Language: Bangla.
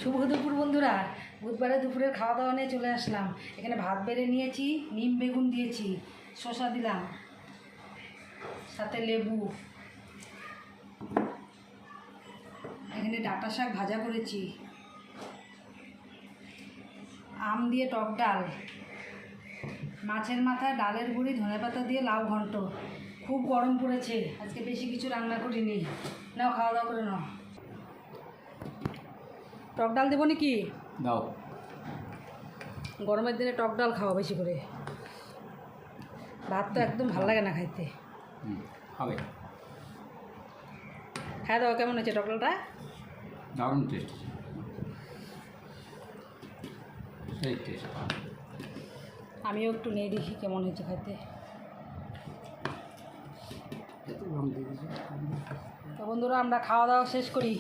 শুভ দুপুর বন্ধুরা, বুধবারে দুপুরের খাওয়া দাওয়া নিয়ে চলে আসলাম। এখানে ভাত বেড়ে নিয়েছি, নিম বেগুন দিয়েছি, শসা দিলাম, সাথে লেবু। এখানে ডাঁটা শাক ভাজা করেছি, আম দিয়ে টক ডাল, মাছের মাথা, ডালের গুঁড়ি, ধনেপাতা দিয়ে লাউ ঘন্ট। খুব গরম পড়েছে, আজকে বেশি কিছু রান্না করিনি। নাও খাওয়া দাওয়া করে নাও। টক ডাল দেবো নাকি? দাও। গরমের দিনে টক ডাল খাওয়া বেশি করে, ভাত তো একদম ভালো লাগে না খাইতে। হবে। খাওয়া দাওয়া কেমন হয়েছে? টক ডালটা দারুণ টেস্ট, সেই টেস্ট। আমিও একটু নিয়ে দেখি কেমন হয়েছে খাইতে। তো বন্ধুরা, আমরা খাওয়া দাওয়া শেষ করি।